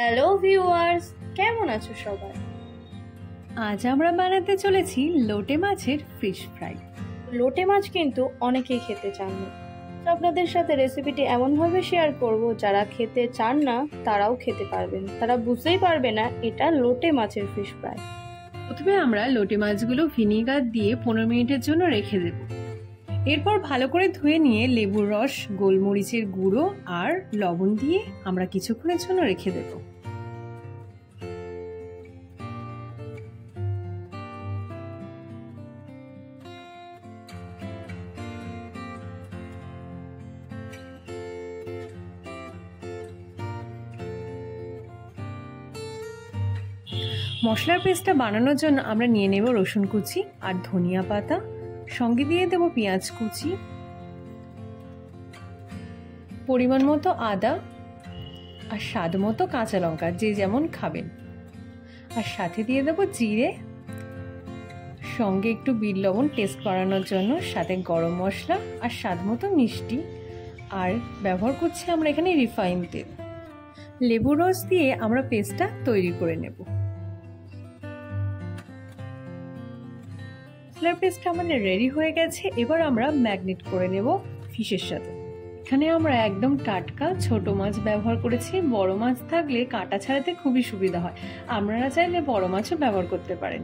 Hello viewers, কেমন আছো সবাই? আজ আমরা বানাতে চলেছি লোটে মাছের ফিশ ফ্রাই। লোটে মাছ কিন্তু অনেকেই খেতে চান না, তো আপনাদের সাথে রেসিপিটি এমনভাবে শেয়ার করব যারা খেতে চান না তারাও খেতে পারবেন, তারা বুঝতেই পারবে না এটা লোটে মাছের ফিশ ফ্রাই। প্রথমে আমরা লোটে মাছগুলো ভিনিগার দিয়ে 15 মিনিটের জন্য রেখে দেব। এরপর ভালো করে ধুয়ে নিয়ে লেবুর রস, গোলমরিচের গুঁড়ো আর লবণ দিয়ে আমরা কিছুক্ষণের জন্য রেখে দেব। মশলার পেস্টটা বানানোর জন্য আমরা নিয়ে নেব রসুন কুচি আর ধনিয়া পাতা, সঙ্গে দিয়ে দেব পেঁয়াজ কুচি, পরিমাণ মতো আদা আর স্বাদ মতো কাঁচা লঙ্কা, যে যেমন খাবেন, আর সাথে দিয়ে দেব জিরে, সঙ্গে একটু বিট লবণ টেস্ট বাড়ানোর জন্য, সাথে গরম মশলা আর স্বাদ মতো মিষ্টি, আর ব্যবহার করছি আমরা এখানে রিফাইন তেল। লেবুর রস দিয়ে আমরা পেস্টটা তৈরি করে নেব। মশলার পেস্টটা আমাদের রেডি হয়ে গেছে। এবার আমরা ম্যাগনেট করে নেব ফিশের সাথে। এখানে আমরা একদম টাটকা ছোট মাছ ব্যবহার করেছি। বড় মাছ থাকলে কাটা ছাড়াতে খুবই সুবিধা হয়, আপনারা চাইলে বড় মাছও ব্যবহার করতে পারেন।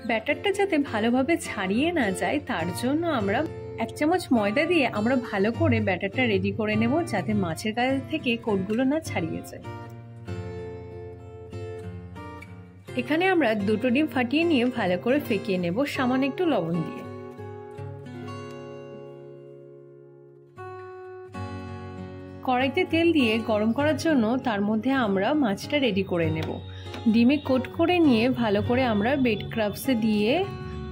ব্যাটারটা যাতে ভালোভাবে ছাড়িয়ে না যায় তার জন্য আমরা 1 চামচ ময়দা দিয়ে আমরা ভালো করে ব্যাটারটা রেডি করে নেব, যাতে মাছের গায়ে থেকে কোটগুলো না ছাড়িয়ে যায়। এখানে আমরা 2টো ডিম ফাটিয়ে নিয়ে ভালো করে ফেকিয়ে নেব সামান্য একটু লবণ দিয়ে। কড়াইতে তেল দিয়ে গরম করার জন্য তার মধ্যে আমরা মাছটা রেডি করে নেব। ডিমে কোট করে নিয়ে ভালো করে আমরা ব্রেড ক্রাম্বসে দিয়ে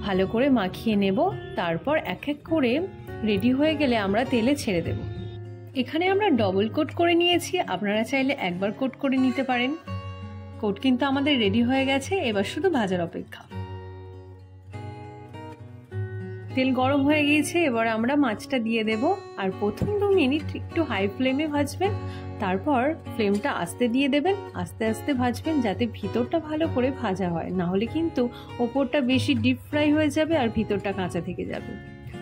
ভালো করে মাখিয়ে নেব। তারপর এক এক করে রেডি হয়ে গেলে আমরা তেলে ছেড়ে দেব। এখানে আমরা ডবল কোট করে নিয়েছি, আপনারা চাইলে একবার কোট করে নিতে পারেন। কোট কিন্তু আমাদের রেডি হয়ে গেছে, এবার শুধু ভাজার অপেক্ষা। তেল গরম হয়ে গিয়েছে, এবার আমরা মাছটা দিয়ে দেব আর প্রথম 2 মিনিট একটু হাই ফ্লেমে ভাজবেন, তারপর ফ্লেমটা আস্তে দিয়ে দেবেন। আস্তে আস্তে ভাজবেন যাতে ভিতরটা ভালো করে ভাজা হয়, না হলে কিন্তু ওপরটা বেশি ডিপ ফ্রাই হয়ে যাবে আর ভিতরটা কাঁচা থেকে যাবে।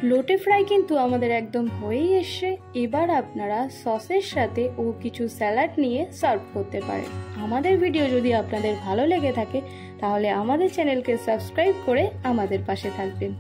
লোটে ফ্রাই কিন্তু আমাদের একদম হয়েই এসছে। এবার আপনারা সসের সাথে ও কিছু স্যালাড নিয়ে সার্ভ করতে পারেন। আমাদের ভিডিও যদি আপনাদের ভালো লেগে থাকে তাহলে আমাদের চ্যানেলকে সাবস্ক্রাইব করে আমাদের পাশে থাকবেন।